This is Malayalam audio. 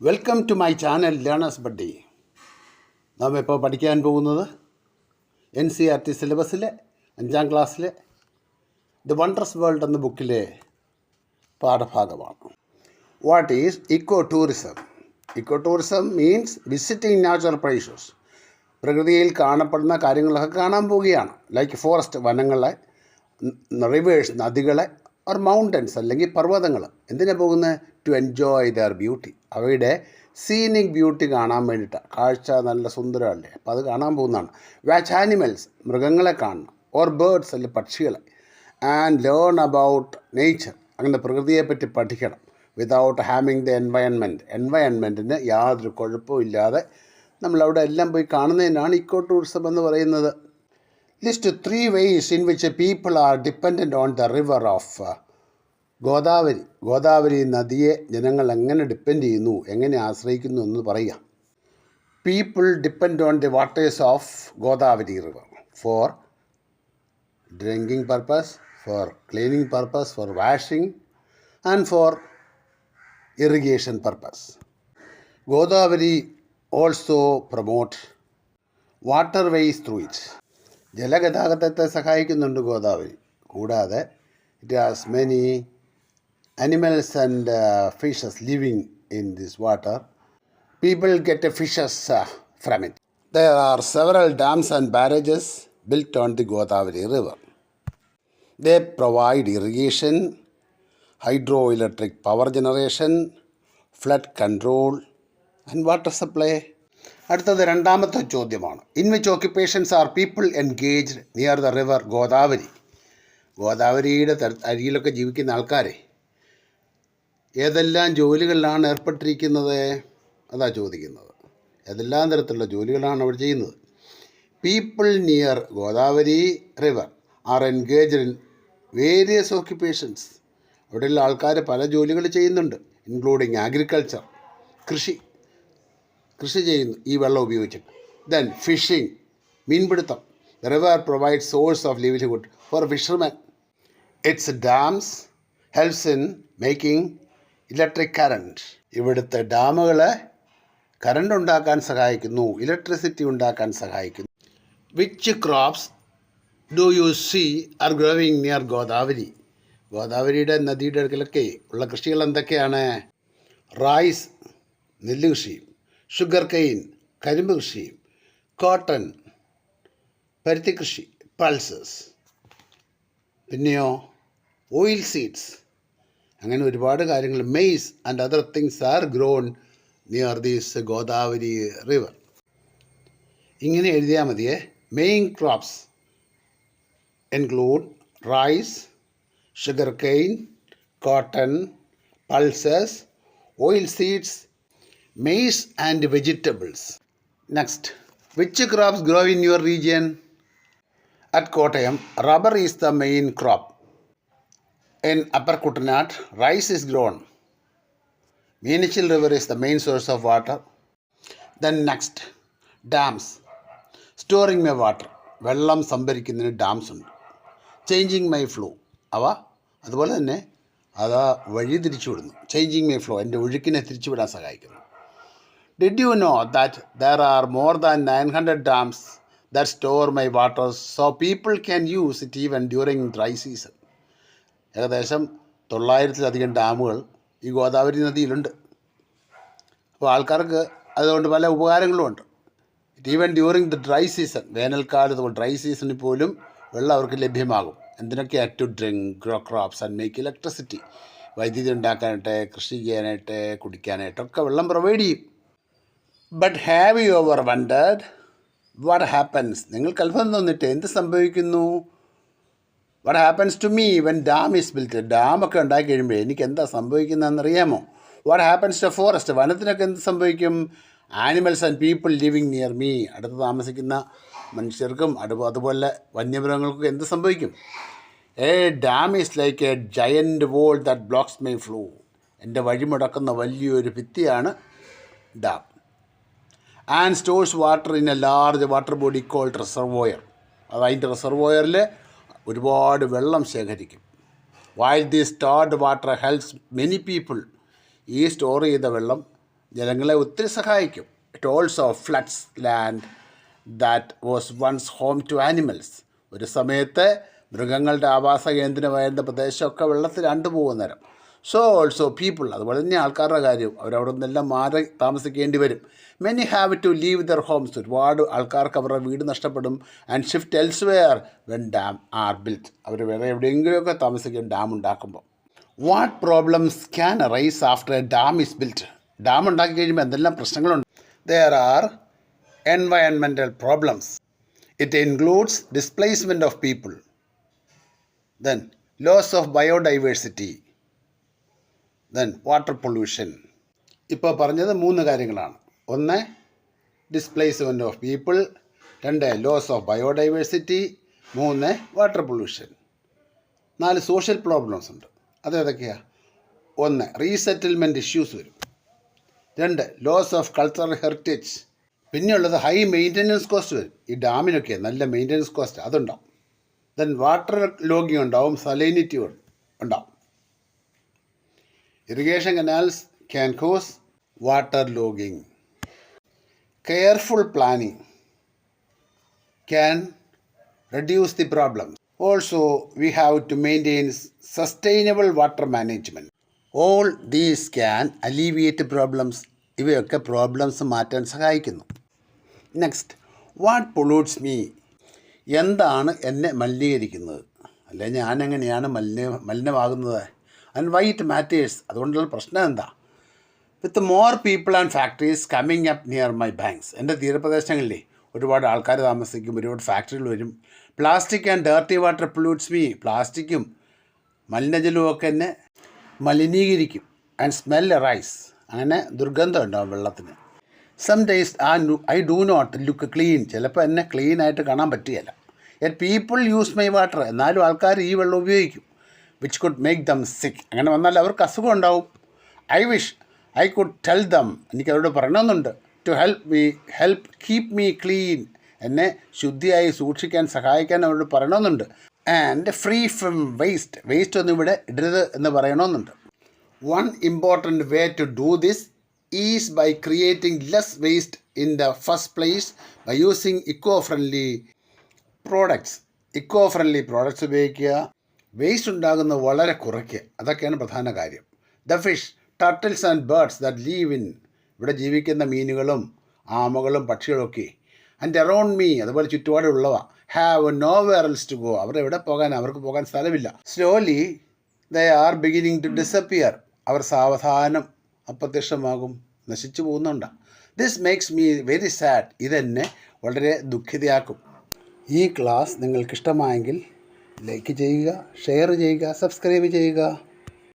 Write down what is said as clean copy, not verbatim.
Welcome to my channel learners buddy. നാം ഇപ്പോൾ പഠിക്കാൻ പോകുന്നത് NCERT സിലബസിലെ 5ാം ക്ലാസ്സിലെ ദ വണ്ടർസ് വേൾഡ് എന്ന ബുക്കിലെ പാഠഭാഗമാണ്. What is eco tourism? Eco tourism means visiting natural places. പ്രകൃതിയിൽ കാണപ്പെടുന്ന കാര്യങ്ങളൊക്കെ കാണാൻ പോവുകയാണ്. ലൈക്ക് ഫോറസ്റ്റ്, വനങ്ങളെ, റിവേഴ്സ്, നദികളെ, ഓർ മൗണ്ടൻസ് അല്ലെങ്കിൽ പർവ്വതങ്ങൾ. എന്തിനാണ് പോകുന്നത്? To enjoy their beauty. അവയുടെ സീനിക് ബ്യൂട്ടി കാണാൻ വേണ്ടിയിട്ടാണ്. കാഴ്ച നല്ല സുന്ദരമല്ലേ, അപ്പോൾ അത് കാണാൻ പോകുന്നതാണ്. വാച്ച് ആനിമൽസ്, മൃഗങ്ങളെ കാണണം. ഓർ ബേർഡ്സ് അല്ലെങ്കിൽ പക്ഷികളെ. ആൻഡ് ലേൺ അബൌട്ട് നേച്ചർ, അങ്ങനെ പ്രകൃതിയെപ്പറ്റി പഠിക്കണം. വിതൗട്ട് ഹാമിങ് ദ എൻവയൺമെൻറ്റിന് യാതൊരു കുഴപ്പവും ഇല്ലാതെ നമ്മളവിടെ എല്ലാം പോയി കാണുന്നതിനാണ് ഇക്കോ ടൂറിസം എന്ന് പറയുന്നത്. List 3 ways in which people are dependent on the river of Godavari. Godavari നദിയെ ജനങ്ങൾ എങ്ങനെ ഡിപ്പെൻഡ് ചെയ്യുന്നു, എങ്ങനെ ആശ്രയിക്കുന്നു എന്ന് പറയാം. People depend on the waters of Godavari river for drinking purpose, for cleaning purpose, for washing and for irrigation purpose. Godavari also promote water ways through it. ജലഗതാഗതത്തെ സഹായിക്കുന്നുണ്ട് ഗോദാവരി. കൂടാതെ it has many animals and fishes living in this water. People get fishes from it. There are several dams and barrages built on the Godavari river. They provide irrigation, hydroelectric power generation, flood control and water supply. അടുത്തത് രണ്ടാമത്തെ ചോദ്യമാണ്. In which occupations are people engaged near the river Godavari? ഗോദാവരിയുടെ അരികിലൊക്കെ ജീവിക്കുന്ന ആൾക്കാരെ ഏതെല്ലാം ജോലികളിലാണ് ഏർപ്പെട്ടിരിക്കുന്നത്? അതാ ചോദിക്കുന്നത്. ഏതെല്ലാം തരത്തിലുള്ള ജോലികളാണ് അവർ ചെയ്യുന്നത്? People near Godavari river R engaged in various occupations. അവിടെയുള്ള ആൾക്കാർ പല ജോലികൾ ചെയ്യുന്നുണ്ട്. ഇൻക്ലൂഡിങ് അഗ്രികൾച്ചർ, കൃഷി ചെയ്യുന്നു ഈ വെള്ളം ഉപയോഗിച്ചിട്ട്. ദെൻ ഫിഷിംഗ്, മീൻപിടുത്തം. The river provide source of livelihood for fishermen. It's dams helps in making electric current. ഇവിടുത്തെ ഡാമുകൾ കറണ്ട് ഉണ്ടാക്കാൻ സഹായിക്കുന്നു, ഇലക്ട്രിസിറ്റി ഉണ്ടാക്കാൻ സഹായിക്കുന്നു. Which crops do you see are growing near Godavari? ഗോദാവരിയുടെ നദിയുടെ അടുക്കലൊക്കെ ഉള്ള കൃഷികൾ എന്തൊക്കെയാണ്? റൈസ്, നെല്ല് കൃഷിയും, ഷുഗർ കെയിൻ, കരിമ്പ് കൃഷിയും, കോട്ടൺ, പരുത്തി കൃഷി, പൾസസ്, പിന്നെയോ ഓയിൽ സീഡ്സ്, അങ്ങനെ ഒരുപാട് കാര്യങ്ങൾ. Maize and other things are grown near these Godavari river. ഇങ്ങനെ എഴുതിയാൽ മതിയേ. Main crops include rice, sugar cane, cotton, pulses, oil seeds, maize and vegetables. Next, which crops grow in your region? At Kottayam, rubber is the main crop. In Upper Kuttanad, rice is grown. Meenachil River is the main source of water. Then next, dams. Storing my water. വെള്ളം സംഭരിക്കുന്നതിന് ഡാംസ് ഉണ്ട്. ചേഞ്ചിങ് മൈ ഫ്ലോ, അവ അതുപോലെ തന്നെ അത് വഴി തിരിച്ചുവിടുന്നു. ചേഞ്ചിങ് മൈ ഫ്ലോ, എൻ്റെ ഒഴുക്കിനെ തിരിച്ചുവിടാൻ സഹായിക്കുന്നു. Did you know that there are more than 900 dams that store my water so people can use it even during dry season? ഏകദേശം 900-ലധികം ഡാമുകൾ ഈ ഗോദാവരി നദിയിലുണ്ട്. അപ്പോൾ ആൾക്കാർക്ക് അതുകൊണ്ട് പല ഉപകാരങ്ങളുമുണ്ട്. Even during the dry season, വേനൽക്കാലത്ത് ഡ്രൈ സീസണിൽ പോലും വെള്ളം അവർക്ക് ലഭ്യമാകും. എന്തിനൊക്കെയാണ്? To drink, grow crops and make electricity. വൈദ്യുതി ഉണ്ടാക്കാനായിട്ട്, കൃഷി ചെയ്യാനായിട്ട്, കുടിക്കാനായിട്ടൊക്കെ വെള്ളം പ്രൊവൈഡ് ചെയ്യും. But have you ever wondered what happens? നിങ്ങൾക്ക് അത്ഭുതം തോന്നിട്ട് എന്ത് സംഭവിക്കുന്നു? What happens to me when dam is built? ഡാമൊക്കെ ഉണ്ടാക്കി കഴിയുമ്പോൾ എനിക്ക് എന്താ സംഭവിക്കുന്നതെന്നറിയാമോ? What happens to forest? വനത്തിനൊക്കെ എന്ത് സംഭവിക്കും? Animals and people living near me, അടുത്ത് താമസിക്കുന്ന മനുഷ്യർക്കും അതുപോലെ വന്യമൃഗങ്ങൾക്കും എന്ത് സംഭവിക്കും? A dam is like a giant wall that blocks my flow. എൻ്റെ വഴിമുടക്കുന്ന വലിയൊരു ഭിത്തിയാണ് dam. And stores water in a large water body called reservoir. അത് അതിൻ്റെ റിസർവോയറിൽ ഒരുപാട് വെള്ളം ശേഖരിക്കും. While the stored water helps many people. ഈ സ്റ്റോർ ചെയ്ത വെള്ളം ജനങ്ങളെ ഒത്തിരി സഹായിക്കും. It also floods land that was once home to animals. ഒരു സമയത്ത് മൃഗങ്ങളുടെ ആവാസ കേന്ദ്രമായിരുന്ന പ്രദേശമൊക്കെ വെള്ളത്തിൽ പോകുന്ന നേരം. സോ ഓൾസോ പീപ്പിൾ, അതുപോലെ തന്നെ ആൾക്കാരുടെ കാര്യം, അവരവിടെ നിന്നെല്ലാം മാറി താമസിക്കേണ്ടി വരും. Many have to leave their homes, ഒരുപാട് ആൾക്കാർക്ക് അവരുടെ വീട് നഷ്ടപ്പെടും. And shift elsewhere when dam are built, അവർ വേറെ എവിടെയെങ്കിലുമൊക്കെ താമസിക്കും ഡാം ഉണ്ടാക്കുമ്പോൾ. What problems can arise after a dam is built? Dam ഉണ്ടാക്കി കഴിയുമ്പോൾ എന്തെല്ലാം പ്രശ്നങ്ങളുണ്ട്? There are environmental problems. It includes displacement of people, then loss of biodiversity, then water pollution. ഇപ്പോൾ പറഞ്ഞത് 3 കാര്യങ്ങളാണ്. 1 displacement of people, 2 loss of biodiversity, 3 water pollution. 4 social problems ഉണ്ട്. അതേതൊക്കെയാണ്? 1 റീസെറ്റിൽമെൻറ്റ് ഇഷ്യൂസ് വരും. 2 ലോസ് ഓഫ് കൾച്ചറൽ ഹെറിറ്റേജ്. പിന്നെയുള്ളത് ഹൈ മെയിൻ്റനൻസ് കോസ്റ്റ് വരും. ഈ ഡാമിനൊക്കെ നല്ല മെയിൻ്റനൻസ് കോസ്റ്റ് അതുണ്ടാവും. ദെൻ വാട്ടർ ലോഗിങ് ഉണ്ടാവും, സലൈനിറ്റി ഉണ്ടാവും. Irrigation canals can cause water logging. Careful planning can reduce the problems. Also we have to maintain sustainable water management. All these can alleviate problems. ഇവയൊക്കെ പ്രോബ്ലംസ് മാറ്റാൻ സഹായിക്കുന്നു. Next, what pollutes me? എന്താണ് എന്നെ മലിനീകരിക്കുന്നത്? അല്ലെ ഞാനെങ്ങനെയാണ് മലിനമാകുന്നത്? And why it matters? അതുകൊണ്ടുള്ള പ്രശ്നം എന്താ? With more people and factories coming up near my banks. എൻ്റെ തീരപ്രദേശങ്ങളിലെ ഒരുപാട് ആൾക്കാർ താമസിക്കും, ഒരുപാട് ഫാക്ടറികൾ വരും. Plastic and dirty water pollutes me. പ്ലാസ്റ്റിക്കും മലിനജലവും ഒക്കെ എന്നെ മലിനീകരിക്കും. ആൻഡ് സ്മെൽ റൈസ്, അങ്ങനെ ദുർഗന്ധം ഉണ്ടാവും വെള്ളത്തിന്. Some days I do not look clean. ചിലപ്പോൾ എന്നെ ക്ലീനായിട്ട് കാണാൻ പറ്റുകയില്ല. Yet people use my water. എന്നാലും ആൾക്കാർ ഈ വെള്ളം ഉപയോഗിക്കും. വിച്ച് കുഡ് മേക്ക് ദം സിക്ക്. അങ്ങനെ വന്നാൽ അവർക്ക് അസുഖം ഉണ്ടാവും. I wish I could tell them. എനിക്ക് അവരോട് പറയണമെന്നുണ്ട്. To help keep me clean. എന്നെ ശുദ്ധിയായി സൂക്ഷിക്കാൻ സഹായിക്കാൻ അവരോട് പറയണമെന്നുണ്ട്. ആൻഡ് ഫ്രീ ഫ്രം വേസ്റ്റ് ഒന്നും ഇവിടെ ഇടരുത് എന്ന് പറയണമെന്നുണ്ട്. One important way to do this is by creating less waste in the first place by using eco-friendly products. Eco-friendly products ഉപയോഗിക്കുക, വേസ്റ്റ് ഉണ്ടാകുന്നത് വളരെ കുറയ്ക്കുക. അതൊക്കെയാണ് പ്രധാന കാര്യം. The fish, turtles and birds that live in, ഇവിടെ ജീവിക്കുന്ന മീനുകളും ആമകളും പക്ഷികളൊക്കെ, and around me, അതുപോലെ ചുറ്റുപാടുള്ളവ, have nowhere else to go. അവരെവിടെ പോകാൻ? അവർക്ക് പോകാൻ സ്ഥലമില്ല. Slowly they are beginning to disappear. അവർ സാവധാനം അപ്രത്യക്ഷമാകും, നശിച്ചു പോകുന്നുണ്ട്. This makes me very sad. ഇതെന്നെ വളരെ ദുഃഖിതയാക്കും. ഈ ക്ലാസ് നിങ്ങൾക്കിഷ്ടമായെങ്കിൽ ലൈക്ക് ചെയ്യുക, ഷെയർ ചെയ്യുക, സബ്സ്ക്രൈബ് ചെയ്യുക.